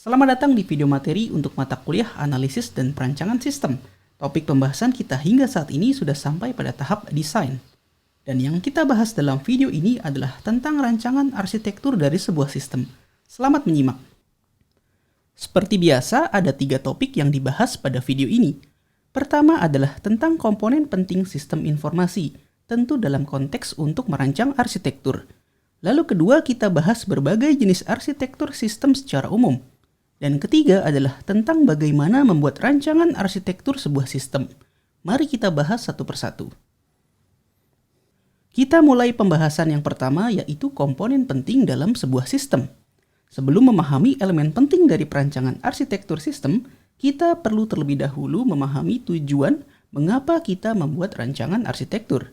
Selamat datang di video materi untuk mata kuliah Analisis dan Perancangan Sistem. Topik pembahasan kita hingga saat ini sudah sampai pada tahap desain. Dan yang kita bahas dalam video ini adalah tentang rancangan arsitektur dari sebuah sistem. Selamat menyimak. Seperti biasa, ada 3 topik yang dibahas pada video ini. Pertama adalah tentang komponen penting sistem informasi, tentu dalam konteks untuk merancang arsitektur. Lalu kedua, kita bahas berbagai jenis arsitektur sistem secara umum. Dan ketiga adalah tentang bagaimana membuat rancangan arsitektur sebuah sistem. Mari kita bahas satu persatu. Kita mulai pembahasan yang pertama, yaitu komponen penting dalam sebuah sistem. Sebelum memahami elemen penting dari perancangan arsitektur sistem, kita perlu terlebih dahulu memahami tujuan mengapa kita membuat rancangan arsitektur.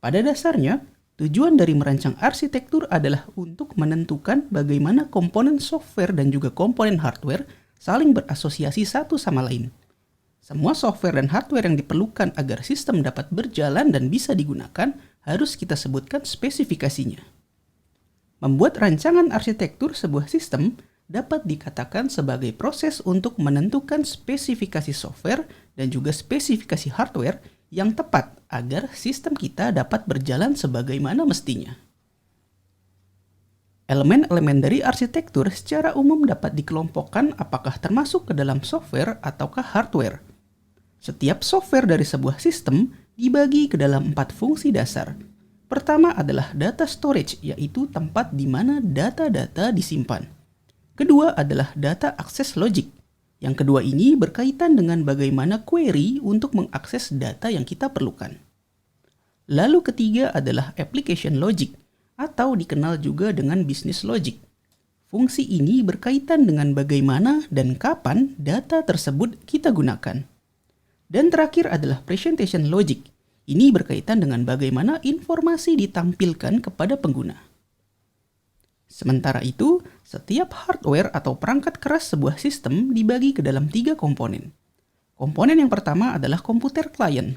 Pada dasarnya, tujuan dari merancang arsitektur adalah untuk menentukan bagaimana komponen software dan juga komponen hardware saling berasosiasi satu sama lain. Semua software dan hardware yang diperlukan agar sistem dapat berjalan dan bisa digunakan harus kita sebutkan spesifikasinya. Membuat rancangan arsitektur sebuah sistem dapat dikatakan sebagai proses untuk menentukan spesifikasi software dan juga spesifikasi hardware yang tepat agar sistem kita dapat berjalan sebagaimana mestinya. Elemen-elemen dari arsitektur secara umum dapat dikelompokkan apakah termasuk ke dalam software ataukah hardware. Setiap software dari sebuah sistem dibagi ke dalam 4 fungsi dasar. Pertama adalah data storage, yaitu tempat di mana data-data disimpan. Kedua adalah data access logic. Yang kedua ini berkaitan dengan bagaimana query untuk mengakses data yang kita perlukan. Lalu ketiga adalah application logic, atau dikenal juga dengan business logic. Fungsi ini berkaitan dengan bagaimana dan kapan data tersebut kita gunakan. Dan terakhir adalah presentation logic. Ini berkaitan dengan bagaimana informasi ditampilkan kepada pengguna. Sementara itu, setiap hardware atau perangkat keras sebuah sistem dibagi ke dalam 3 komponen. Komponen yang pertama adalah komputer klien.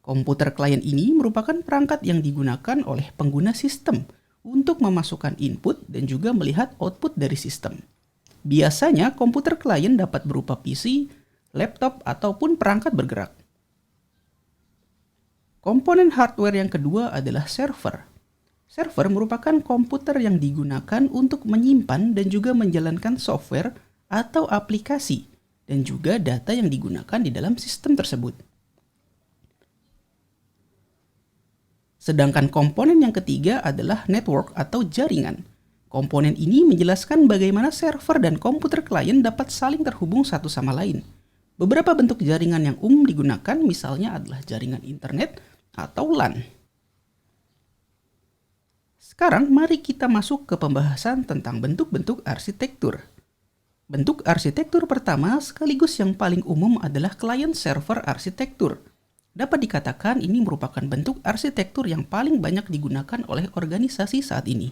Komputer klien ini merupakan perangkat yang digunakan oleh pengguna sistem untuk memasukkan input dan juga melihat output dari sistem. Biasanya komputer klien dapat berupa PC, laptop, ataupun perangkat bergerak. Komponen hardware yang kedua adalah server. Server merupakan komputer yang digunakan untuk menyimpan dan juga menjalankan software atau aplikasi dan juga data yang digunakan di dalam sistem tersebut. Sedangkan komponen yang ketiga adalah network atau jaringan. Komponen ini menjelaskan bagaimana server dan komputer klien dapat saling terhubung satu sama lain. Beberapa bentuk jaringan yang umum digunakan misalnya adalah jaringan internet atau LAN. Sekarang mari kita masuk ke pembahasan tentang bentuk-bentuk arsitektur. Bentuk arsitektur pertama sekaligus yang paling umum adalah client-server arsitektur. Dapat dikatakan ini merupakan bentuk arsitektur yang paling banyak digunakan oleh organisasi saat ini.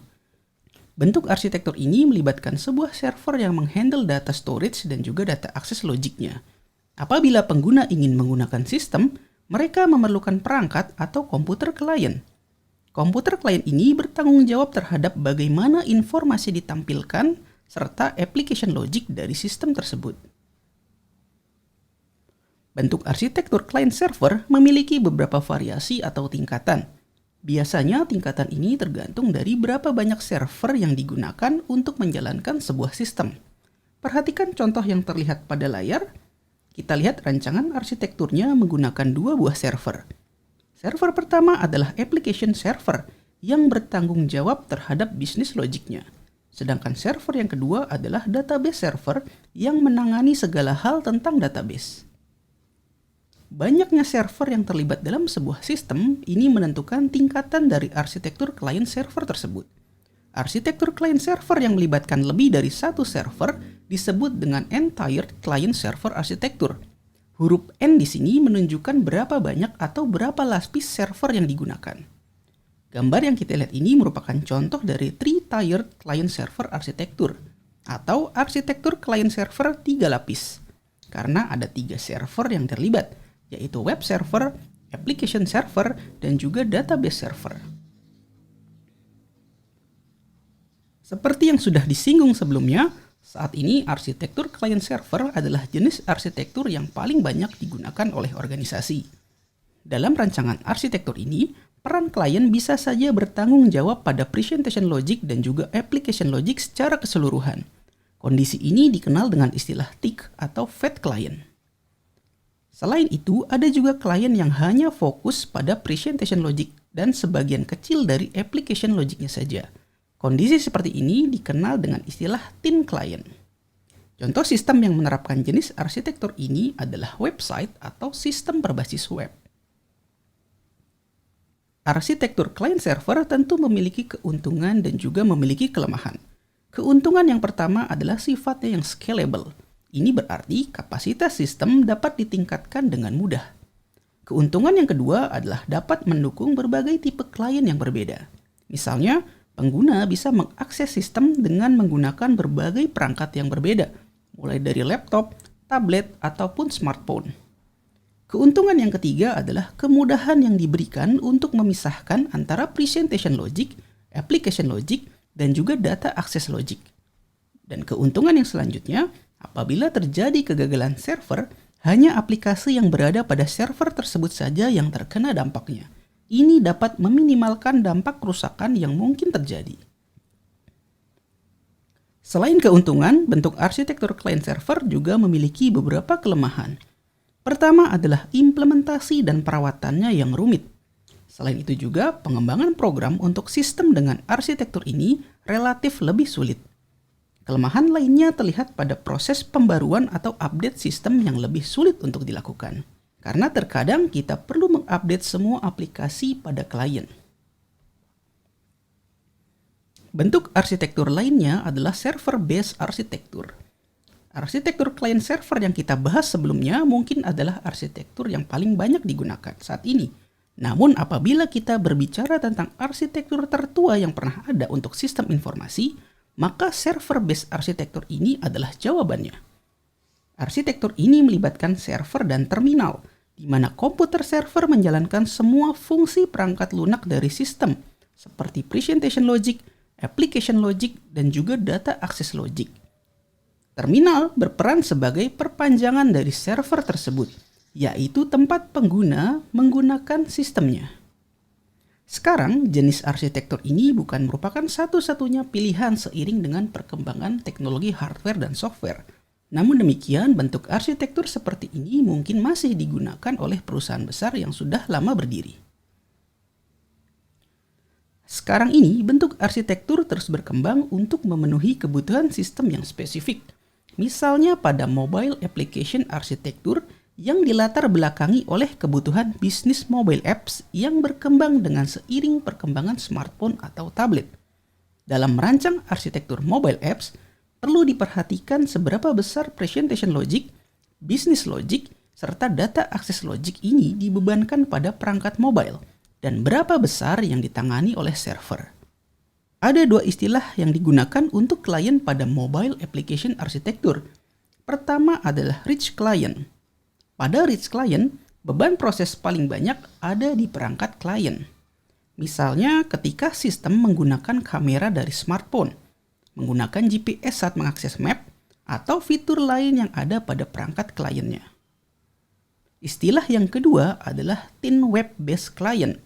Bentuk arsitektur ini melibatkan sebuah server yang menghandle data storage dan juga data akses logiknya. Apabila pengguna ingin menggunakan sistem, mereka memerlukan perangkat atau komputer klien. Komputer klien ini bertanggung jawab terhadap bagaimana informasi ditampilkan serta application logic dari sistem tersebut. Bentuk arsitektur client server memiliki beberapa variasi atau tingkatan. Biasanya tingkatan ini tergantung dari berapa banyak server yang digunakan untuk menjalankan sebuah sistem. Perhatikan contoh yang terlihat pada layar. Kita lihat rancangan arsitekturnya menggunakan 2 buah server. Server pertama adalah application server yang bertanggung jawab terhadap bisnis logiknya. Sedangkan server yang kedua adalah database server yang menangani segala hal tentang database. Banyaknya server yang terlibat dalam sebuah sistem ini menentukan tingkatan dari arsitektur client server tersebut. Arsitektur client server yang melibatkan lebih dari satu server disebut dengan entire client server arsitektur. Huruf N di sini menunjukkan berapa banyak atau berapa lapis server yang digunakan. Gambar yang kita lihat ini merupakan contoh dari 3-tiered client server arsitektur atau arsitektur client server 3 lapis. Karena ada 3 server yang terlibat, yaitu web server, application server, dan juga database server. Seperti yang sudah disinggung sebelumnya, Saat ini, arsitektur client server adalah jenis arsitektur yang paling banyak digunakan oleh organisasi. Dalam rancangan arsitektur ini, peran klien bisa saja bertanggung jawab pada presentation logic dan juga application logic secara keseluruhan. Kondisi ini dikenal dengan istilah TIC atau fat client. Selain itu, ada juga klien yang hanya fokus pada presentation logic dan sebagian kecil dari application logicnya saja. Kondisi seperti ini dikenal dengan istilah thin client. Contoh sistem yang menerapkan jenis arsitektur ini adalah website atau sistem berbasis web. Arsitektur client server tentu memiliki keuntungan dan juga memiliki kelemahan. Keuntungan yang pertama adalah sifatnya yang scalable. Ini berarti kapasitas sistem dapat ditingkatkan dengan mudah. Keuntungan yang kedua adalah dapat mendukung berbagai tipe klien yang berbeda. Misalnya, pengguna bisa mengakses sistem dengan menggunakan berbagai perangkat yang berbeda, mulai dari laptop, tablet, ataupun smartphone. Keuntungan yang ketiga adalah kemudahan yang diberikan untuk memisahkan antara presentation logic, application logic, dan juga data access logic. Dan keuntungan yang selanjutnya, apabila terjadi kegagalan server, hanya aplikasi yang berada pada server tersebut saja yang terkena dampaknya. Ini dapat meminimalkan dampak kerusakan yang mungkin terjadi. Selain keuntungan, bentuk arsitektur client server juga memiliki beberapa kelemahan. Pertama adalah implementasi dan perawatannya yang rumit. Selain itu juga, pengembangan program untuk sistem dengan arsitektur ini relatif lebih sulit. Kelemahan lainnya terlihat pada proses pembaruan atau update sistem yang lebih sulit untuk dilakukan. Karena terkadang kita perlu mengupdate semua aplikasi pada klien. Bentuk arsitektur lainnya adalah server-based arsitektur. Arsitektur client server yang kita bahas sebelumnya mungkin adalah arsitektur yang paling banyak digunakan saat ini. Namun apabila kita berbicara tentang arsitektur tertua yang pernah ada untuk sistem informasi, maka server-based arsitektur ini adalah jawabannya. Arsitektur ini melibatkan server dan terminal, di mana komputer server menjalankan semua fungsi perangkat lunak dari sistem, seperti presentation logic, application logic, dan juga data access logic. Terminal berperan sebagai perpanjangan dari server tersebut, yaitu tempat pengguna menggunakan sistemnya. Sekarang, jenis arsitektur ini bukan merupakan satu-satunya pilihan seiring dengan perkembangan teknologi hardware dan software. Namun demikian, bentuk arsitektur seperti ini mungkin masih digunakan oleh perusahaan besar yang sudah lama berdiri. Sekarang ini, bentuk arsitektur terus berkembang untuk memenuhi kebutuhan sistem yang spesifik. Misalnya pada mobile application arsitektur yang dilatar belakangi oleh kebutuhan bisnis mobile apps yang berkembang dengan seiring perkembangan smartphone atau tablet. Dalam merancang arsitektur mobile apps, perlu diperhatikan seberapa besar presentation logic, business logic, serta data access logic ini dibebankan pada perangkat mobile, dan berapa besar yang ditangani oleh server. Ada dua istilah yang digunakan untuk klien pada mobile application arsitektur. Pertama adalah rich client. Pada rich client, beban proses paling banyak ada di perangkat klien. Misalnya ketika sistem menggunakan kamera dari smartphone, menggunakan GPS saat mengakses map, atau fitur lain yang ada pada perangkat kliennya. Istilah yang kedua adalah thin web-based client.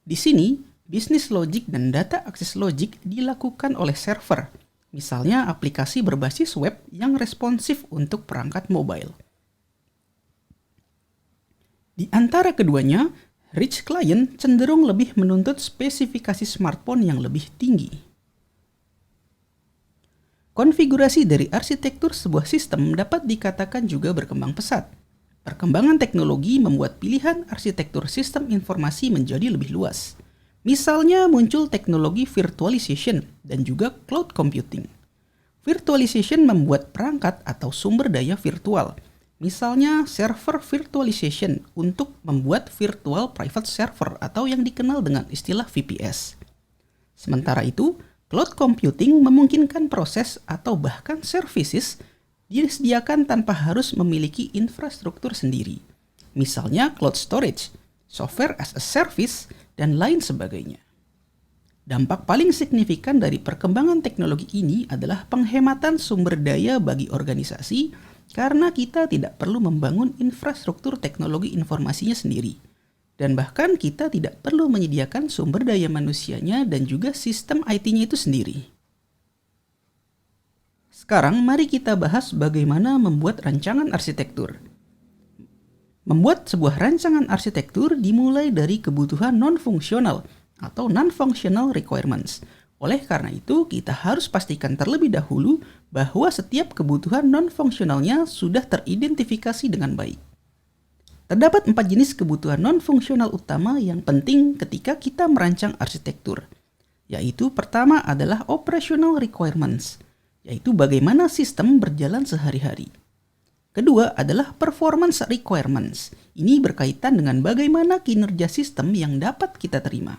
Di sini, business logic dan data access logic dilakukan oleh server, misalnya aplikasi berbasis web yang responsif untuk perangkat mobile. Di antara keduanya, rich client cenderung lebih menuntut spesifikasi smartphone yang lebih tinggi. Konfigurasi dari arsitektur sebuah sistem dapat dikatakan juga berkembang pesat. Perkembangan teknologi membuat pilihan arsitektur sistem informasi menjadi lebih luas. Misalnya muncul teknologi virtualization dan juga cloud computing. Virtualization membuat perangkat atau sumber daya virtual. Misalnya server virtualization untuk membuat virtual private server atau yang dikenal dengan istilah VPS. Sementara itu, cloud computing memungkinkan proses atau bahkan services disediakan tanpa harus memiliki infrastruktur sendiri. Misalnya cloud storage, software as a service, dan lain sebagainya. Dampak paling signifikan dari perkembangan teknologi ini adalah penghematan sumber daya bagi organisasi karena kita tidak perlu membangun infrastruktur teknologi informasinya sendiri. Dan bahkan kita tidak perlu menyediakan sumber daya manusianya dan juga sistem IT-nya itu sendiri. Sekarang mari kita bahas bagaimana membuat rancangan arsitektur. Membuat sebuah rancangan arsitektur dimulai dari kebutuhan non-fungsional atau non-functional requirements. Oleh karena itu, kita harus pastikan terlebih dahulu bahwa setiap kebutuhan non-fungsionalnya sudah teridentifikasi dengan baik. Terdapat 4 jenis kebutuhan non-fungsional utama yang penting ketika kita merancang arsitektur, yaitu pertama adalah operational requirements, yaitu bagaimana sistem berjalan sehari-hari. Kedua adalah performance requirements. Ini berkaitan dengan bagaimana kinerja sistem yang dapat kita terima.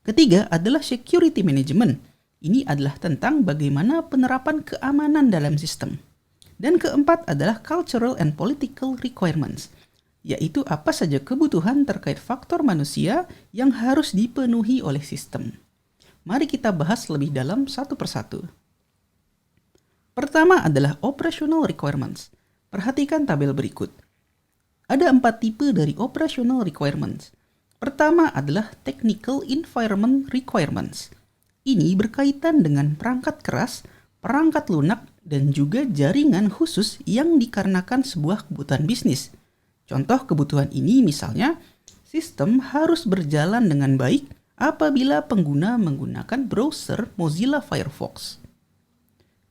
Ketiga adalah security management. Ini adalah tentang bagaimana penerapan keamanan dalam sistem. Dan keempat adalah cultural and political requirements, yaitu apa saja kebutuhan terkait faktor manusia yang harus dipenuhi oleh sistem. Mari kita bahas lebih dalam satu persatu. Pertama adalah operational requirements. Perhatikan tabel berikut. Ada 4 tipe dari operational requirements. Pertama adalah technical environment requirements. Ini berkaitan dengan perangkat keras, perangkat lunak, dan juga jaringan khusus yang dikarenakan sebuah kebutuhan bisnis. Contoh kebutuhan ini misalnya, sistem harus berjalan dengan baik apabila pengguna menggunakan browser Mozilla Firefox.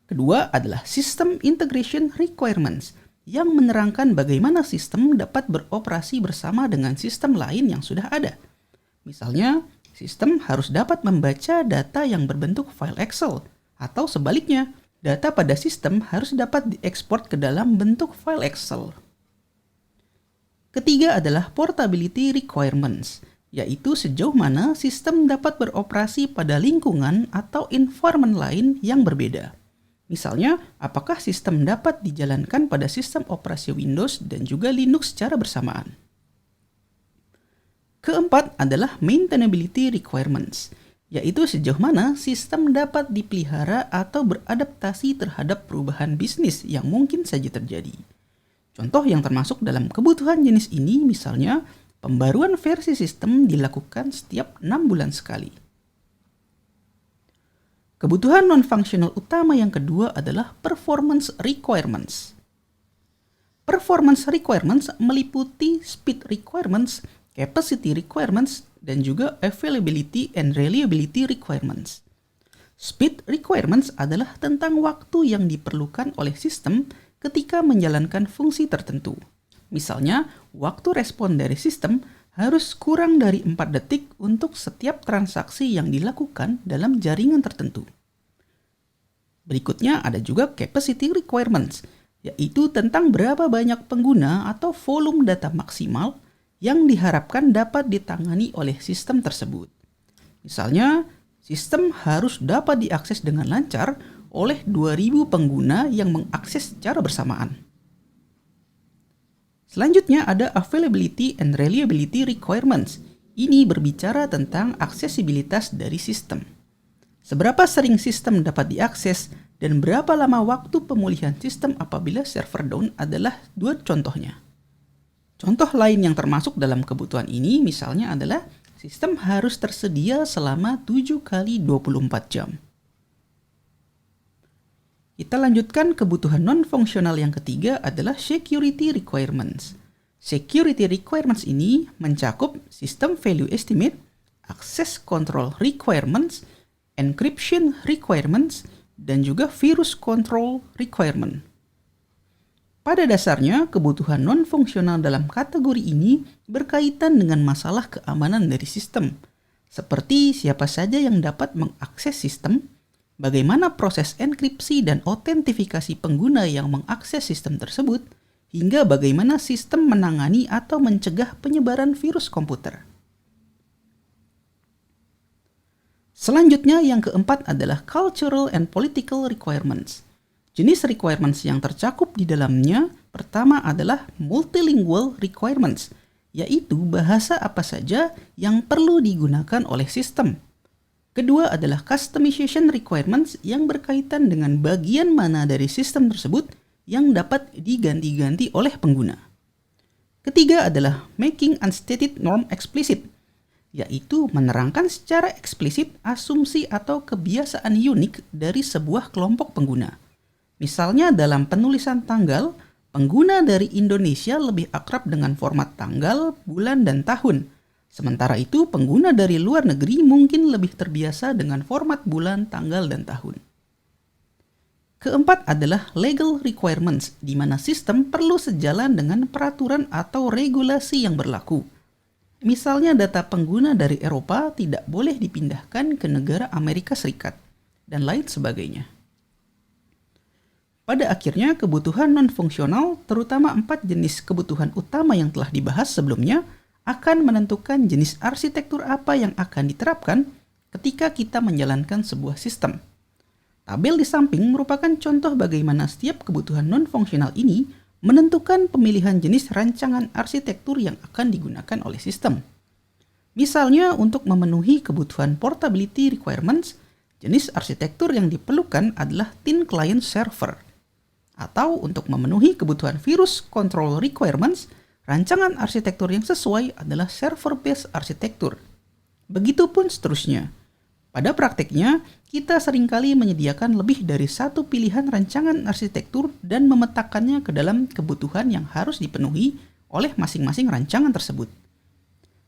Kedua adalah system integration requirements, yang menerangkan bagaimana sistem dapat beroperasi bersama dengan sistem lain yang sudah ada. Misalnya, sistem harus dapat membaca data yang berbentuk file Excel, atau sebaliknya, data pada sistem harus dapat diekspor ke dalam bentuk file Excel. Ketiga adalah portability requirements, yaitu sejauh mana sistem dapat beroperasi pada lingkungan atau environment lain yang berbeda. Misalnya, apakah sistem dapat dijalankan pada sistem operasi Windows dan juga Linux secara bersamaan. Keempat adalah maintainability requirements, yaitu sejauh mana sistem dapat dipelihara atau beradaptasi terhadap perubahan bisnis yang mungkin saja terjadi. Contoh yang termasuk dalam kebutuhan jenis ini misalnya, pembaruan versi sistem dilakukan setiap 6 bulan sekali. Kebutuhan non-functional utama yang kedua adalah performance requirements. Performance requirements meliputi speed requirements, capacity requirements, dan juga availability and reliability requirements. Speed requirements adalah tentang waktu yang diperlukan oleh sistem ketika menjalankan fungsi tertentu. Misalnya, waktu respon dari sistem harus kurang dari 4 detik untuk setiap transaksi yang dilakukan dalam jaringan tertentu. Berikutnya ada juga capacity requirements, yaitu tentang berapa banyak pengguna atau volume data maksimal yang diharapkan dapat ditangani oleh sistem tersebut. Misalnya, sistem harus dapat diakses dengan lancar oleh 2000 pengguna yang mengakses secara bersamaan. Selanjutnya ada availability and reliability requirements. Ini berbicara tentang aksesibilitas dari sistem. Seberapa sering sistem dapat diakses dan berapa lama waktu pemulihan sistem apabila server down adalah 2 contohnya. Contoh lain yang termasuk dalam kebutuhan ini misalnya adalah sistem harus tersedia selama 7 kali 24 jam. Kita lanjutkan kebutuhan non-fungsional yang ketiga adalah security requirements. Security requirements ini mencakup system value estimate, access control requirements, encryption requirements, dan juga virus control requirement. Pada dasarnya, kebutuhan non-fungsional dalam kategori ini berkaitan dengan masalah keamanan dari sistem, seperti siapa saja yang dapat mengakses sistem, bagaimana proses enkripsi dan otentifikasi pengguna yang mengakses sistem tersebut, hingga bagaimana sistem menangani atau mencegah penyebaran virus komputer. Selanjutnya yang keempat adalah cultural and political requirements. Jenis requirements yang tercakup di dalamnya pertama adalah multilingual requirements, yaitu bahasa apa saja yang perlu digunakan oleh sistem. Kedua adalah customization requirements yang berkaitan dengan bagian mana dari sistem tersebut yang dapat diganti-ganti oleh pengguna. Ketiga adalah making unstated norm explicit, yaitu menerangkan secara eksplisit asumsi atau kebiasaan unik dari sebuah kelompok pengguna. Misalnya dalam penulisan tanggal, pengguna dari Indonesia lebih akrab dengan format tanggal, bulan, dan tahun. Sementara itu, pengguna dari luar negeri mungkin lebih terbiasa dengan format bulan, tanggal, dan tahun. Keempat adalah legal requirements, di mana sistem perlu sejalan dengan peraturan atau regulasi yang berlaku. Misalnya data pengguna dari Eropa tidak boleh dipindahkan ke negara Amerika Serikat, dan lain sebagainya. Pada akhirnya, kebutuhan non-fungsional, terutama 4 jenis kebutuhan utama yang telah dibahas sebelumnya, akan menentukan jenis arsitektur apa yang akan diterapkan ketika kita menjalankan sebuah sistem. Tabel di samping merupakan contoh bagaimana setiap kebutuhan non-fungsional ini menentukan pemilihan jenis rancangan arsitektur yang akan digunakan oleh sistem. Misalnya, untuk memenuhi kebutuhan portability requirements, jenis arsitektur yang diperlukan adalah thin client server. Atau untuk memenuhi kebutuhan virus control requirements, rancangan arsitektur yang sesuai adalah server-based arsitektur. Begitupun seterusnya. Pada prakteknya, kita seringkali menyediakan lebih dari satu pilihan rancangan arsitektur dan memetakannya ke dalam kebutuhan yang harus dipenuhi oleh masing-masing rancangan tersebut.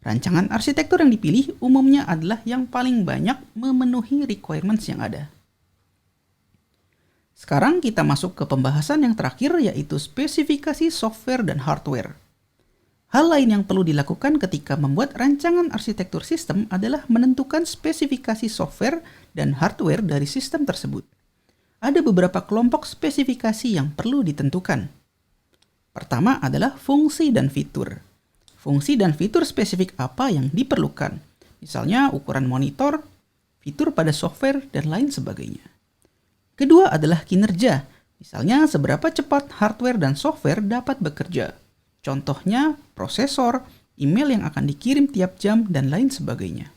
Rancangan arsitektur yang dipilih umumnya adalah yang paling banyak memenuhi requirements yang ada. Sekarang kita masuk ke pembahasan yang terakhir, yaitu spesifikasi software dan hardware. Hal lain yang perlu dilakukan ketika membuat rancangan arsitektur sistem adalah menentukan spesifikasi software dan hardware dari sistem tersebut. Ada beberapa kelompok spesifikasi yang perlu ditentukan. Pertama adalah fungsi dan fitur. Fungsi dan fitur spesifik apa yang diperlukan, misalnya ukuran monitor, fitur pada software, dan lain sebagainya. Kedua adalah kinerja, misalnya seberapa cepat hardware dan software dapat bekerja. Contohnya, prosesor, email yang akan dikirim tiap jam, dan lain sebagainya.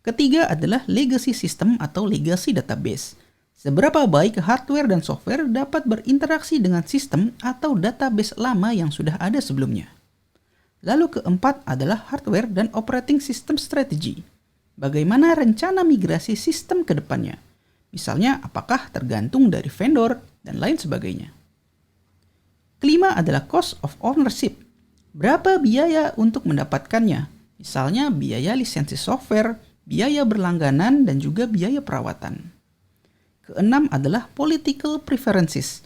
Ketiga adalah legacy system atau legacy database. Seberapa baik hardware dan software dapat berinteraksi dengan sistem atau database lama yang sudah ada sebelumnya. Lalu keempat adalah hardware dan operating system strategy. Bagaimana rencana migrasi sistem ke depannya? Misalnya, apakah tergantung dari vendor, dan lain sebagainya. Kelima adalah cost of ownership. Berapa biaya untuk mendapatkannya? Misalnya biaya lisensi software, biaya berlangganan, dan juga biaya perawatan. Keenam adalah political preferences.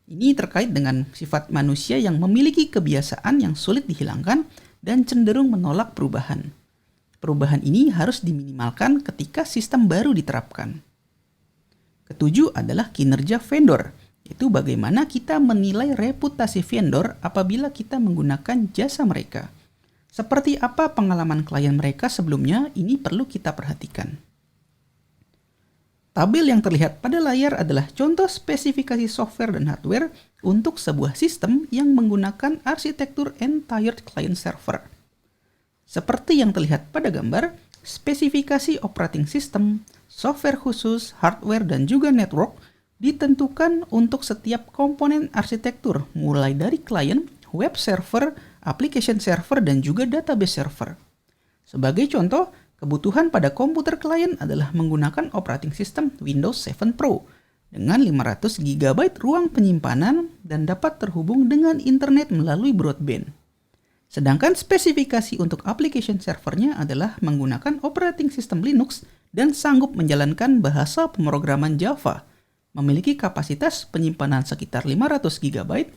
Ini terkait dengan sifat manusia yang memiliki kebiasaan yang sulit dihilangkan dan cenderung menolak perubahan. Perubahan ini harus diminimalkan ketika sistem baru diterapkan. Ketujuh adalah kinerja vendor. Itu bagaimana kita menilai reputasi vendor apabila kita menggunakan jasa mereka. Seperti apa pengalaman klien mereka sebelumnya, ini perlu kita perhatikan. Tabel yang terlihat pada layar adalah contoh spesifikasi software dan hardware untuk sebuah sistem yang menggunakan arsitektur Entire Client Server. Seperti yang terlihat pada gambar, spesifikasi operating system, software khusus, hardware, dan juga network ditentukan untuk setiap komponen arsitektur, mulai dari client, web server, application server, dan juga database server. Sebagai contoh, kebutuhan pada komputer klien adalah menggunakan operating system Windows 7 Pro dengan 500 GB ruang penyimpanan dan dapat terhubung dengan internet melalui broadband. Sedangkan spesifikasi untuk application servernya adalah menggunakan operating system Linux dan sanggup menjalankan bahasa pemrograman Java, memiliki kapasitas penyimpanan sekitar 500 GB,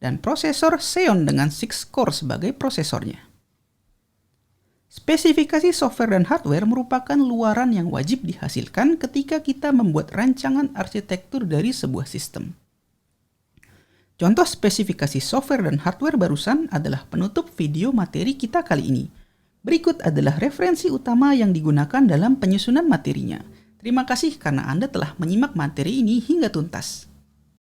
dan prosesor Xeon dengan 6 core sebagai prosesornya. Spesifikasi software dan hardware merupakan luaran yang wajib dihasilkan ketika kita membuat rancangan arsitektur dari sebuah sistem. Contoh spesifikasi software dan hardware barusan adalah penutup video materi kita kali ini. Berikut adalah referensi utama yang digunakan dalam penyusunan materinya. Terima kasih karena Anda telah menyimak materi ini hingga tuntas.